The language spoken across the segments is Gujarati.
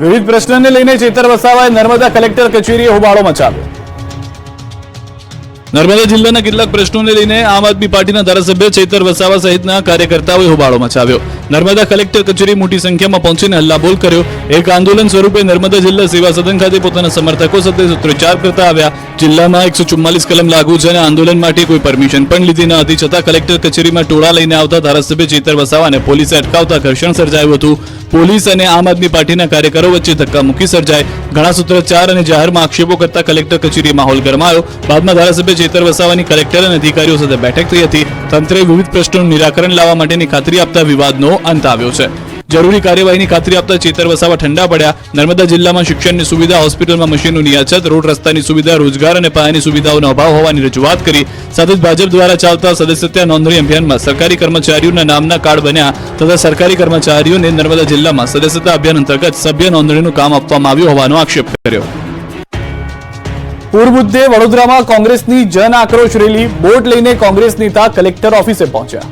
વિવિધ પ્રશ્નોને લઈને ચેતર વસાવાએ નર્મદા કલેક્ટર કચેરીએ હોબાળો મચાવ્યો। નર્મદા જિલ્લાના કેટલાક પ્રશ્નોને લઈને આમ આદમી પાર્ટીના ધારાસભ્ય ચેતર વસાવા સહિતના કાર્યકર્તાઓએ હોબાળો મચાવ્યો। નર્મદા કલેક્ટર કચેરી મોટી સંખ્યામાં પહોંચીને હલ્લાબોલ કર્યો। એક આંદોલન સ્વરૂપે નર્મદા જિલ્લા સેવા સદન ખાતે પોતાના સમર્થકો સાથે સૂત્રોચ્ચાર કરતા આવ્યા। જિલ્લામાં 144 કલમ લાગુ છે અને આંદોલન માટે કોઈ પરમિશન પણ લીધી ન હતી, છતાં કલેક્ટર કચેરીમાં ટોળા લઈને આવતા ધારાસભ્ય ચેતર વસાવાને પોલીસે અટકાવતા ઘર્ષણ સર્જાયું હતું। પોલીસ અને આમ આદમી પાર્ટીના કાર્યકરો વચ્ચે ધક્કામુક્કી સર્જાઈ। ઘણા સૂત્રોચ્ચાર અને જાહેરમાં આક્ષેપો કરતા કલેક્ટર કચેરી માહોલ ગરમાયો। બાદમાં ધારાસભ્ય ચેતર વસાવાની કલેક્ટર અને અધિકારીઓ સાથે બેઠક થઈ હતી। તંત્રે વિવિધ પ્રશ્નોનું નિરાકરણ લાવવા માટેની ખાતરી આપતા વિવાદનો અંત આવ્યો છે। જરૂરી કાર્યવાહીની ખાતરી આપતા ચેતર વસાવા ઠંડા પડ્યા। નર્મદા જિલ્લામાં શિક્ષણની સુવિધા, હોસ્પિટલમાં મશીનોની અછત, રોડ રસ્તાની સુવિધા, રોજગાર અને પાયાની સુવિધાઓનો અભાવ હોવાની રજૂઆત કરી। સાથે જ ભાજપ દ્વારા ચાલતા સદસ્યતા નોંધણી અભિયાનમાં સરકારી કર્મચારીઓના નામના કાર્ડ બન્યા તથા સરકારી કર્મચારીઓને નર્મદા જિલ્લામાં સદસ્યતા અભિયાન અંતર્ગત સભ્ય નોંધણીનું કામ આપવામાં આવ્યું હોવાનો આક્ષેપ કર્યો। પૂર મુદ્દે વડોદરામાં કોંગ્રેસની જન આક્રોશ રેલી, બોટ લઈને કોંગ્રેસ નેતા કલેક્ટર ઓફિસે પહોંચ્યા।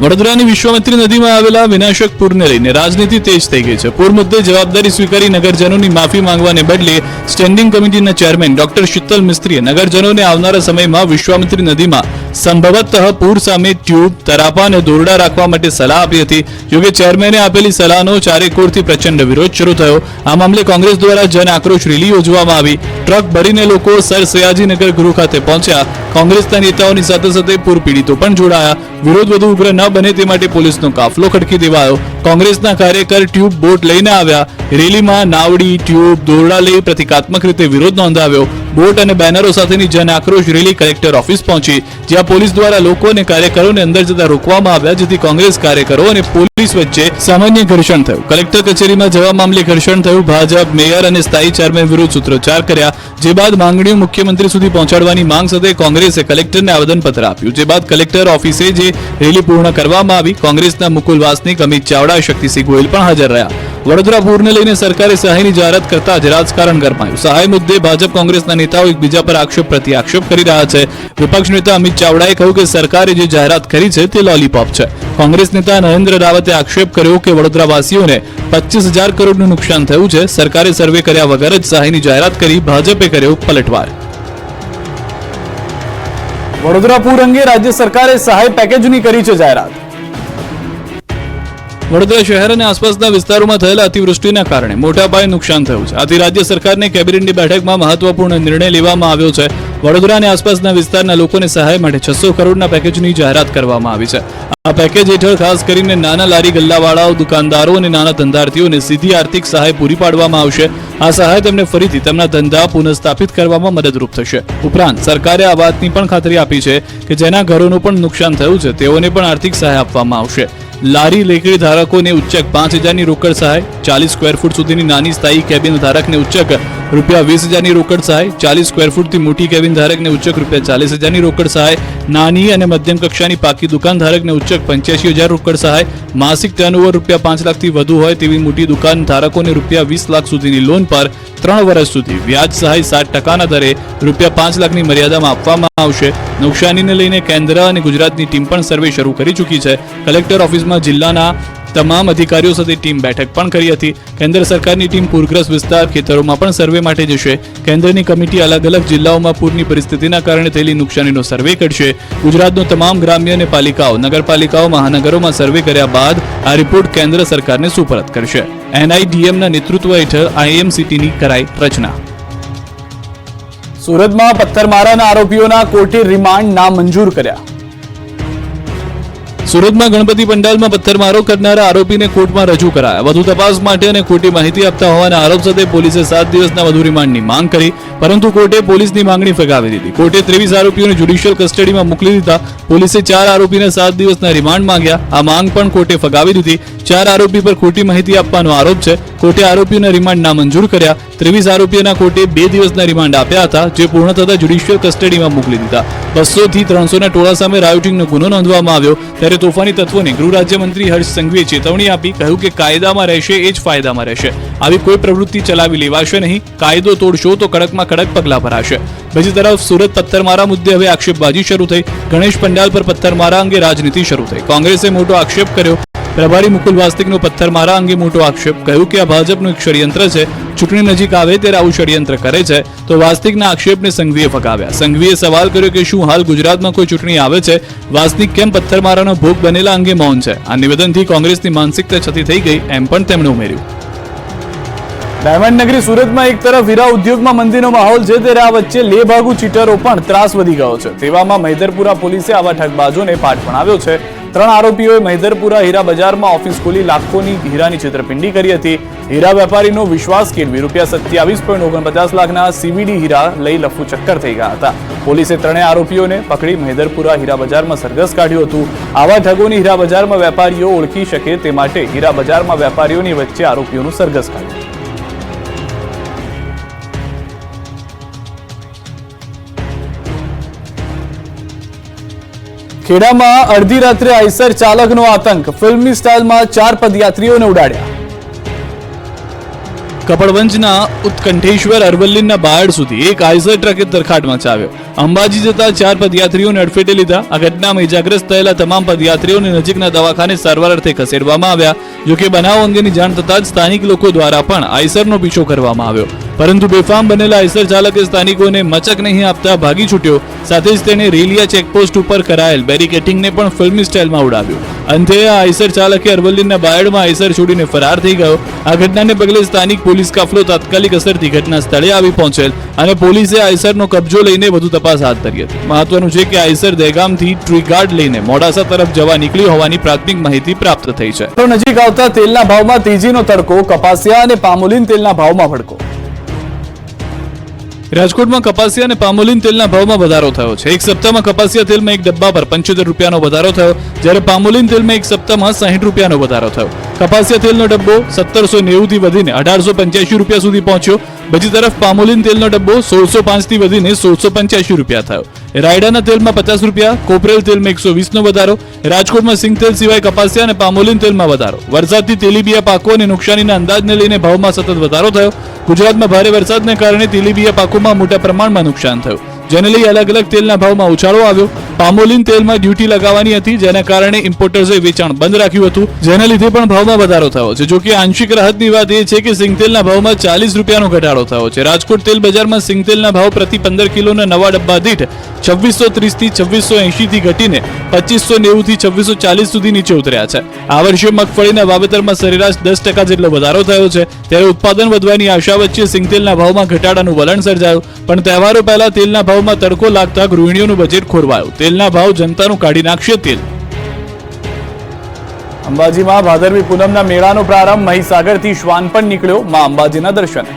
વડોદરાની વિશ્વામિત્રી નદીમાં આવેલા વિનાશક પૂરને લઈને રાજનીતિ તેજ થઈ ગઈ છે। પૂર મુદ્દે જવાબદારી સ્વીકારી નગરજનોની માફી માંગવાને બદલે સ્ટેન્ડિંગ કમિટીના ચેરમેન ડોક્ટર શીતલ મિસ્ત્રીએ નગરજનોને આવનારા સમયમાં વિશ્વામિત્રી નદીમાં સંભવતઃ પૂર સામે ટ્યુબ, તરાપા અને દોરડા રાખવા માટે સલાહ આપી હતી। જોકે ચેરમેને આપેલી સલાહનો ચારેકોરથી પ્રચંડ વિરોધ શરૂ થયો। આ મામલે કોંગ્રેસ દ્વારા જન આક્રોશ રેલી યોજવામાં આવી। ટ્રક ભરીને લોકો સર સયાજીનગર ગૃહ ખાતે પહોંચ્યા। કોંગ્રેસના નેતાઓની સાથે સાથે પૂર પીડિતો પણ જોડાયા। વિરોધ વધુ ઉગ્ર ન બને તે માટે પોલીસનો કાફલો ખડકી દેવાયો। કોંગ્રેસના કાર્યકર ટ્યુબ, બોટ લઈને આવ્યા। રેલીમાં નાવડી, ટ્યુબ, દોરડા લઈ પ્રતિકાત્મક રીતે વિરોધ નોંધાવ્યો। બોટ અને બેનરો સાથેની જન આક્રોશ રેલી કલેક્ટર ઓફિસ પહોંચી, જ્યાં પોલીસ દ્વારા લોકો અને કાર્યકરોને અંદર જતા રોકવામાં આવ્યા, જેથી કોંગ્રેસ કાર્યકરો અને પોલીસ વચ્ચે સામાન્ય ઘર્ષણ થયું। કલેક્ટર કચેરીમાં જવા મામલે ઘર્ષણ થયું। ભાજપ, મેયર અને સ્થાયી ચેરમેન વિરુદ્ધ સૂત્રોચ્ચાર કર્યા, જે બાદ માંગણીઓ મુખ્યમંત્રી સુધી પહોંચાડવાની માંગ સાથે કોંગ્રેસે કલેક્ટરને આવેદનપત્ર આપ્યું, જે બાદ કલેક્ટર ઓફિસે જે રેલી પૂર્ણ કરવામાં આવી। કોંગ્રેસના મુકુલ વાસનિક, અમિત ચાવડા, શક્તિસિંહ ગોહિલ પણ હાજર રહ્યા। વડોદરા પૂરને લઈને સરકારે સહાયની જાહેરાત કરતા જ રાજકારણ ગરમાયું। સહાય મુદ્દે ભાજપ કોંગ્રેસના નેતાઓ એકબીજા પર આક્ષેપ પ્રતિ આક્ષેપ કરી રહ્યા છે। વિપક્ષ નેતા અમિત ચાવડાએ કહ્યું કે સરકારે જે જાહેરાત કરી છે તે લોલીપોપ છે। કોંગ્રેસ નેતા નરેન્દ્ર રાવતે આક્ષેપ કર્યો કે વડોદરાવાસીઓને 25,000 કરોડનું નુકસાન થયું છે। સરકારે સર્વે કર્યા વગર જ સહાયની જાહેરાત કરી, ભાજપે કર્યો પલટવાર। વડોદરા પૂર અંગે રાજ્ય સરકારે સહાય પેકેજની કરી છે જાહેરાત। વડોદરા શહેર અને આસપાસના વિસ્તારોમાં થયેલા અતિવૃષ્ટિના કારણે મોટા પાયે નુકસાન થયું છે। આથી રાજ્ય સરકારની કેબિનેટની બેઠકમાં મહત્વપૂર્ણ નિર્ણય લેવામાં આવ્યો છે। વડોદરા અને આસપાસના વિસ્તારના લોકોને સહાય માટે 600 કરોડના પેકેજની જાહેરાત કરવામાં આવી છે। આ પેકેજ હેઠળ ખાસ કરીને નાના લારી ગલ્લાવાળાઓ, દુકાનદારો અને નાના ધંધાર્થીઓને સીધી આર્થિક સહાય પૂરી પાડવામાં આવશે। આ સહાય તેમને ફરીથી તેમના ધંધા પુનઃસ્થાપિત કરવામાં મદદરૂપ થશે। ઉપરાંત સરકારે આ વાતની પણ ખાતરી આપી છે કે જેના ઘરોનું પણ નુકસાન થયું છે તેઓને પણ આર્થિક સહાય આપવામાં આવશે। લારી લેકડી ધારકોને ઉચ્ચક 5,000ની રોકડ સહાય, 40 સ્ક્વેર ફૂટ સુધીની નાની સ્થાયી કેબિન ધારકને ઉચ્ચક ₹20,000ની રોકડ સહાય, 40 સ્ક્વેર ફૂટથી મોટી કેબિન ધારકને ઉચ્ચક ₹40,000ની રોકડ સહાય, નાની અને મધ્યમ કક્ષાની પાકી દુકાન ધારકને ઉચ્ચક 85,000 રોકડ સહાય, માસિક ટર્નઓવર ₹5 લાખથી વધુ હોય તેવી મોટી દુકાન ધારકોને ₹20 લાખ સુધીની લોન પર 3 વર્ષ સુધી વ્યાજ સહાય 7% દરે ₹5 લાખની મર્યાદામાં આપવામાં આવશે। નુકસાનીને લઈને કેન્દ્ર અને ગુજરાતની ટીમ પણ સર્વે શરૂ કરી ચૂકી છે। કલેક્ટર ઓફિસમાં જિલ્લાના તમામ અધિકારીઓ સાથે ટીમ બેઠક પણ કરી હતી। કેન્દ્ર સરકારની ટીમ પૂરગ્રસ્ત વિસ્તાર, ખેતરોમાં પણ સર્વે માટે જશે। કેન્દ્રની કમિટી અલગ અલગ જિલ્લાઓમાં પૂરની પરિસ્થિતિના કારણે થયેલી નુકસાનીનો સર્વે કરશે। ગુજરાતનો તમામ ગ્રામ્ય અને પાલિકાઓ, નગરપાલિકાઓ, મહાનગરોમાં સર્વે કર્યા બાદ આ રિપોર્ટ કેન્દ્ર સરકારને સુપરત કરશે। NIDMના નેતૃત્વ હેઠળ IMCTની કરાઈ રચના। સુરતમાં પથ્થરમારાના આરોપીઓના કોર્ટે રિમાન્ડ નામંજૂર કર્યા। સુરતમાં ગણપતિ પંડાલમાં પથ્થરમારો કરનારા આરોપીને કોર્ટમાં રજૂ કરાયા। વધુ તપાસ માટે અને ખોટી માહિતી આપતા હોવાના આરોપ સાથે પોલીસે 7 દિવસના વધુ રિમાન્ડની માંગ કરી, પરંતુ કોર્ટે પોલીસની માંગણી ફગાવી દીધી। કોર્ટે 23 આરોપીઓને જ્યુડિશિયલ કસ્ટડીમાં મોકલી દીધા। પોલીસે 4 આરોપીને 7 દિવસના રિમાન્ડ માંગ્યા। આ માંગ પણ કોર્ટે ફગાવી દીધી। 4 આરોપી પર ખોટી માહિતી આપવાનો આરોપ છે। કોર્ટે આરોપીઓના રિમાન્ડ નામંજૂર કર્યા। 23 આરોપીઓના કોર્ટે 2 દિવસના રિમાન્ડ આપ્યા હતા, જે પૂર્ણ થતા જ્યુડિશિયલ કસ્ટડીમાં મોકલી દીધા। 200 થી 300ના ટોળા સામે રાયોટિંગનો ગુનો નોંધવામાં આવ્યો। ત્યારે તોફાની તત્વોને ગૃહ રાજ્યમંત્રી હર્ષ સંઘવીએ ચેતવણી આપી, કહ્યું કે કાયદામાં રહેશે એ જ ફાયદામાં રહેશે। આવી કોઈ પ્રવૃત્તિ ચલાવી લેવાશે નહીં। કાયદો તોડશો તો કડકમાં કડક પગલાં ભરાશે। બીજી તરફ સુરત પથ્થરમારા મુદ્દે હવે આક્ષેપબાજી શરૂ થઈ। ગણેશ પંડાલ પર પથ્થરમારા અંગે રાજનીતિ શરૂ થઈ। કોંગ્રેસે મોટો આક્ષેપ કર્યો। પ્રભારી મુકુલ વાસ્તિકનો પથ્થરમારા અંગે મોટો આક્ષેપ, કહ્યું કે આ ભાજપનું એક ષડયંત્ર છે, ચૂંટણી નજીક આવે ત્યારે આવું ષડયંત્ર કરે છે. તો વાસ્તિકના આક્ષેપને સંઘવીએ ફગાવ્યા. સંઘવીએ સવાલ કર્યો કે શું હાલ ગુજરાતમાં કોઈ ચૂંટણી આવે છે? વાસ્તિક કેમ પથ્થરમારાનો ભોગ બનેલા અંગે મૌન છે? આ નિવેદનથી કોંગ્રેસની માનસિકતા છતી થઈ ગઈ એમ પણ તેમણે ઉમેર્યું. ડાયમંડ નગરી સુરતમાં એક તરફ હીરા ઉદ્યોગમાં મંદીનો માહોલ છે, ત્યારે આ વચ્ચે લેભાગુ ચીટરો પણ ત્રાસ વધી ગયો છે. તેવામાં મહિધરપુરા પોલીસે આવા ઠગબાજોને પાઠ ભણાવ્યો છે. 3 આરોપીઓએ મહિધરપુરા હીરા બજારમાં ઓફિસ ખોલી લાખોની હીરાની છેતરપિંડી કરી હતી. હીરા વેપારીનો વિશ્વાસ કેળવી ₹27.49 લાખના CVD હીરા લઈ લફુ ચક્કર થઈ ગયા હતા. પોલીસે 3 આરોપીઓને પકડી મહિધરપુરા હીરા બજારમાં સરઘસ કાઢ્યું હતું. આવા ઠગોની હીરા બજારમાં વેપારીઓ ઓળખી શકે તે માટે હીરા બજારમાં વેપારીઓની વચ્ચે આરોપીઓનું સરઘસ કાઢ્યું. ખેડામાં અડધી રાત્રે આઈસર ચાલકનો આતંક, ફિલ્મી સ્ટાઇલમાં 4 પદયાત્રીઓને ઉડાડ્યા. કપડવંજના ઉત્કંઠેશ્વર અરવલ્લીના બાયડ સુધી એક આઈસર ટ્રકે તરખાટ મચાવ્યો. અંબાજી જતા 4 પદયાત્રીઓને અડફેટે લીધા. આ ઘટનામાં ઇજાગ્રસ્ત થયેલા તમામ પદયાત્રીઓને નજીકના દવાખાને સારવાર અર્થે ખસેડવામાં આવ્યા. જોકે બનાવ અંગેની જાણ થતાં જ સ્થાનિક લોકો દ્વારા પણ આઈસરનો પીછો કરવામાં આવ્યો, પરંતુ બેફામ બનેલા આઈસર ચાલકે સ્થાનિકોને મચક નહીં આપતા ભાગી છૂટ્યો. સાથે જ તેણે રેલિયા ચેકપોસ્ટ ઉપર કરાયેલ બેરિકેટિંગને પણ ફિલ્મી સ્ટાઇલમાં ઉડાવ્યું. અંતે આ આઈસર ચાલકે અરવલ્લીના બાયડમાં આઈસર છોડીને ફરાર થઈ ગયો. આ ઘટનાને પગલે સ્થાનિક પોલીસ કાફલો તાત્કાલિક અસરથી ઘટના સ્થળે આવી પહોંચેલ અને પોલીસે આઈસરનો કબજો લઈને વધુ તપાસ હાથ ધરી હતી. મહત્વનું છે કે આઈસર દહેગામથી ટ્રી ગાર્ડ લઈને મોડાસા તરફ જવા નીકળી હોવાની પ્રાથમિક માહિતી પ્રાપ્ત થઈ છે. તો નજીક આવતા તેલના ભાવમાં તેજીનો તડકો, કપાસિયા અને પામોલીન તેલના ભાવમાં ભડકો. રાજકોટમાં કપાસિયા અને પામોલીન તેલના ભાવમાં વધારો થયો છે. એક સપ્તાહમાં કપાસિયા તેલમાં એક ડબ્બા પર ₹75 વધારો થયો, જ્યારે પામોલીન તેલમાં એક સપ્તાહમાં ₹60 વધારો થયો. કપાસિયા તેલનો ડબ્બો 1790 થી વધીને ₹1885 સુધી પહોંચ્યો. બીજી તરફ પામોલીન તેલનો ડબ્બો 1605 થી વધીને ₹1685 થયો. રાયડાના તેલમાં ₹50, કોપરેલ તેલમાં 120નો વધારો. રાજકોટમાં સિંગ તેલ સિવાય કપાસિયા અને પામોલીન તેલમાં વધારો. વરસાદથી તેલીબિયા પાકો અને નુકસાનીના અંદાજને લઈને ભાવમાં સતત વધારો થયો. ગુજરાતમાં ભારે વરસાદને કારણે તેલીબિયા પાકોમાં મોટા પ્રમાણમાં નુકસાન થયું, જેને લઈ અલગ અલગ તેલના ભાવમાં ઉછાળો આવ્યો. પામોલીન તેલમાં ડ્યુટી લગાવવાની હતી, જેના કારણે ઇમ્પોર્ટર્સે વેચાણ બંધ રાખ્યું હતું, જેના લીધે પણ ભાવમાં વધારો થયો છે. જોકે આંશિક રાહતની વાત એ છે કે સિંગ તેલના ભાવમાં ₹40નો ઘટાડો થયો છે. રાજકોટ તેલ બજારમાં સિંગ તેલના ભાવ પ્રતિ 15 કિલોના નવા ડબ્બા દીઠ 2630 થી 2680 થી ઘટીને 2590 થી 2640 સુધી નીચે ઉતર્યા છે. આ વર્ષે મગફળીના વાવેતરમાં સરેરાશ 10% જેટલો વધારો થયો છે, ત્યારે ઉત્પાદન વધવાની આશા વચ્ચે સિંગ તેલના ભાવમાં ઘટાડાનું વલણ સર્જાયું. પણ તહેવારો પહેલા તેલના ભાવમાં તડકો લાગતા ગૃહિણીઓનું બજેટ ખોરવાયું. તેલના ભાવ જનતાનું કાઢી નાખશે તેલ. અંબાજીમાં ભાદરવી પૂનમના મેળાનો પ્રારંભ, મહીસાગરથી શ્વાન પણ નીકળ્યો માં અંબાજીના દર્શને.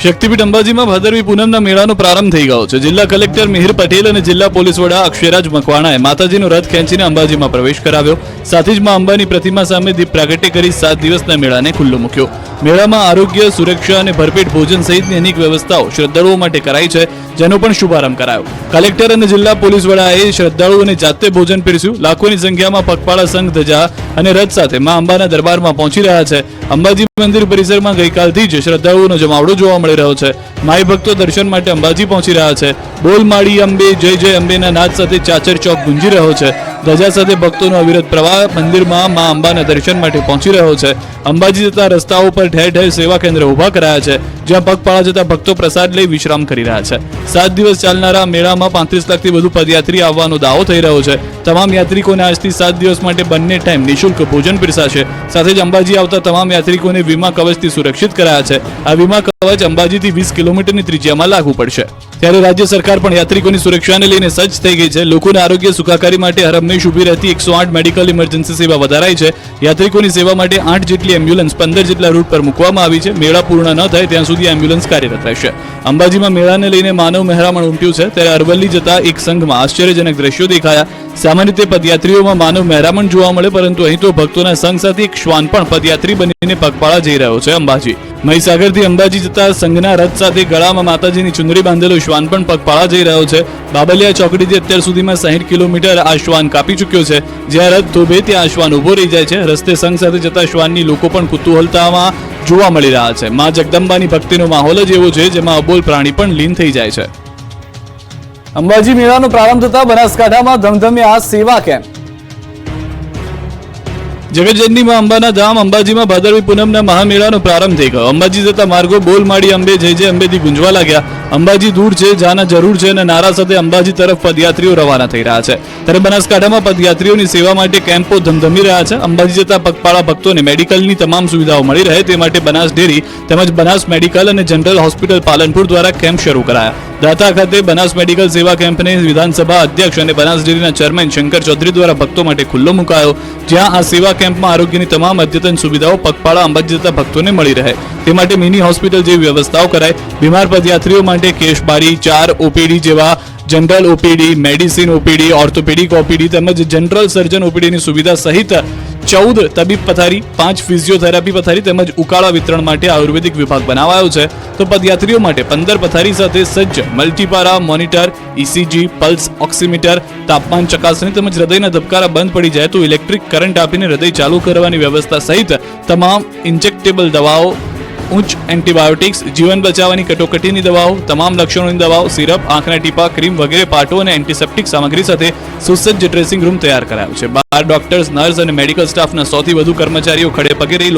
શક્તિપીઠ અંબાજીમાં ભાદરવી પૂનમના મેળાનો પ્રારંભ થઈ ગયો છે. જિલ્લા કલેક્ટર મિહિર પટેલ અને જિલ્લા પોલીસ વડા અક્ષયરાજ મકવાણાએ માતાજીનો રથ ખેંચીને અંબાજીમાં પ્રવેશ કરાવ્યો. સાથે જ માં અંબાની પ્રતિમા સામે દીપ પ્રાગટ્ય કરી 7 દિવસના મેળાને ખુલ્લો મૂક્યો. મેળામાં આરોગ્ય, સુરક્ષા અને ભરપેટ ભોજન સહિતની અનેક વ્યવસ્થાઓ શ્રદ્ધાળુઓ માટે કરાઈ છે, જેનો પણ શુભારંભ કરાયો. કલેક્ટર અને જિલ્લા પોલીસ વડાએ શ્રદ્ધાળુઓને જાતે ભોજન પીરસ્યું. લાખોની સંખ્યામાં પગપાળા સંઘ, ધજા અને રથ સાથે માં અંબાના દરબારમાં પહોંચી રહ્યા છે. અંબાજી મંદિર પરિસરમાં ગઈકાલથી જ શ્રદ્ધાળુઓનો જમાવડો જોવા મળી રહ્યો છે. માઈ ભક્તો દર્શન માટે અંબાજી પહોંચી રહ્યા છે. બોલ માળી અંબે, જય જય અંબેના નાદ સાથે ચાચર ચોક ગુંજી રહ્યો છે. ધજા સાથે ભક્તોનો અવિરત પ્રવાહ મંદિરમાં માં અંબાના દર્શન માટે પહોંચી રહ્યો છે. અંબાજી જતા રસ્તાઓ પર ઠેર ઠેર સેવા કેન્દ્ર ઉભા કરાયા છે, જ્યાં પગપાળા જતા ભક્તો પ્રસાદ લઈ વિશ્રામ કરી રહ્યા છે. 7 દિવસ ચાલનારા મેળામાં 35 લાખથી વધુ પદયાત્રી આવવાનો દાવો થઈ રહ્યો છે. તમામ યાત્રિકોને આજથી 7 દિવસ માટે બંને ટાઈમ નિઃશુલ્ક ભોજન પીરસાશે. સાથે જ અંબાજી આવતા તમામ યાત્રિકોને વીમા કવચથી સુરક્ષિત કરાયા છે. આ વીમા કવચ અંબાજીથી 20 કિલોમીટરની ત્રિજ્યામાં લાગુ પડશે. ત્યારે રાજ્ય સરકાર પણ યાત્રિકોની સુરક્ષાને લઈને સજ્જ થઈ ગઈ છે. લોકોના આરોગ્ય સુખાકારી માટે હરહંમેશ ઊભી રહેતી 108 મેડિકલ ઇમરજન્સી સેવા વધારાઈ છે. યાત્રિકોની સેવા માટે 8 જેટલી એમ્બ્યુલન્સ 15 જેટલા રૂટ પર મૂકવામાં આવી છે. મેળા પૂર્ણ ન થાય ત્યાં સુધી એમ્બ્યુલન્સ કાર્યરત રહેશે. અંબાજીમાં મેળાને લઈને માનવ મહેરામણ ઉમટ્યું છે, ત્યારે અરવલ્લી જતા એક સંઘમાં આશ્ચર્યજનક દ્રશ્યો દેખાયા. સામાન્ય રીતે પદયાત્રીઓમાં માનવ મહેરામણ જોવા મળે, પરંતુ અહીં તો ભક્તોના સંઘ સાથે એક શ્વાન પણ પદયાત્રી બનીને પગપાળા જઈ રહ્યો છે અંબાજી. મહીસાગરથી અંબાજી જતા સંઘના રથ સાથે ગળામાં માતાજીની ચુંદડી બાંધેલો શ્વાન પણ પગપાળા જઈ રહ્યો છે. બાબલિયા ચોકડીથી અત્યાર સુધીમાં 60 કિલોમીટર આ શ્વાન કાપી ચૂક્યો છે. જ્યાં રથ થોભે ત્યાં આ શ્વાન ઉભો રહી જાય છે. રસ્તે સંઘ સાથે જતા શ્વાનની લોકો પણ કુતૂહલતામાં જોવા મળી રહ્યા છે. માં જગદંબાની ભક્તિનો માહોલ જ એવો છે, જેમાં અબોલ પ્રાણી પણ લીન થઈ જાય છે. અંબાજી મેળાનો પ્રારંભ થતા બનાસકાંઠામાં ધમધમ્યા સેવા કેમ્પ. જગતજનનીમાં અંબાના ધામ અંબાજીમાં ભાદરવી પૂનમના મહામેળાનો પ્રારંભ થઈ ગયો. અંબાજી જતા માર્ગો બોલ માડી અંબે જય જય અંબેથી ગુંજવા લાગ્યા. અંબાજી દૂર છે, જાના જરૂર છે અને નારા સાથે અંબાજી તરફ પદયાત્રીઓ રવાના થઈ રહ્યા છે. ત્યારે બનાસકાંઠામાં પદયાત્રીઓની સેવા માટે કેમ્પો ધમધમી રહ્યા છે. અંબાજી જતા પગપાળા ભક્તોને મેડિકલની તમામ સુવિધાઓ મળી રહે તે માટે બનાસ ડેરી તેમજ બનાસ મેડિકલ અને જનરલ હોસ્પિટલ પાલનપુર દ્વારા કેમ્પ શરૂ કરાયા. દાતા ખાતે બનાસ મેડિકલ સેવા કેમ્પને વિધાનસભા અધ્યક્ષ અને બનાસ ડેરીના ચેરમેન શંકર ચૌધરી દ્વારા ભક્તો માટે ખુલ્લો મુકાયો, જ્યાં આ સેવા કેમ્પમાં આરોગ્યની તમામ અદ્યતન સુવિધાઓ પગપાળા અંબાજી જતા ભક્તોને મળી રહે તે માટે મિની હોસ્પિટલ જેવી વ્યવસ્થાઓ કરાય. બીમાર પદયાત્રીઓ માટે કેશબારી, 4 ઓપીડી જેવા general OPD, medicine OPD, orthopaedic OPD તેમજ જનરલ સર્જન ઓપીડીની સુવિધા સહિત 14 તબીબ પથારી, 5 ફિઝિયોથેરાપી પથારી તેમજ ઉકાળા વિતરણ માટે આયુર્વેદિક વિભાગ બનાવાયો છે. તો પદયાત્રીઓ માટે 15 પથારી સાથે સજ્જ મલ્ટીપારા મોનિટર, ઇસીજી, પલ્સ ઓક્સિમીટર, તાપમાન ચકાસણી તેમજ હૃદયના ધબકારા બંધ પડી જાય તો ઇલેક્ટ્રિક કરંટ આપીને હૃદય ચાલુ કરવાની વ્યવસ્થા સહિત તમામ ઇન્જેક્ટેબલ દવાઓ, ઉચ્ચ એન્ટીબાયોટિક્સ, જીવન બચાવવાની કટોકટીની દવાઓ, તમામ લક્ષણોની દવાઓ, સિરપ, આંખના ટીપા, ક્રીમ વગેરે પાટો અને એન્ટિસેપ્ટિક સામગ્રી સાથે સુસજ્જ ડ્રેસિંગ રૂમ તૈયાર કરાયો છે. 12 ડોક્ટર્સ, નર્સ અને મેડિકલ સ્ટાફના 100 થી વધુ કર્મચારીઓ ખડે પગે રહી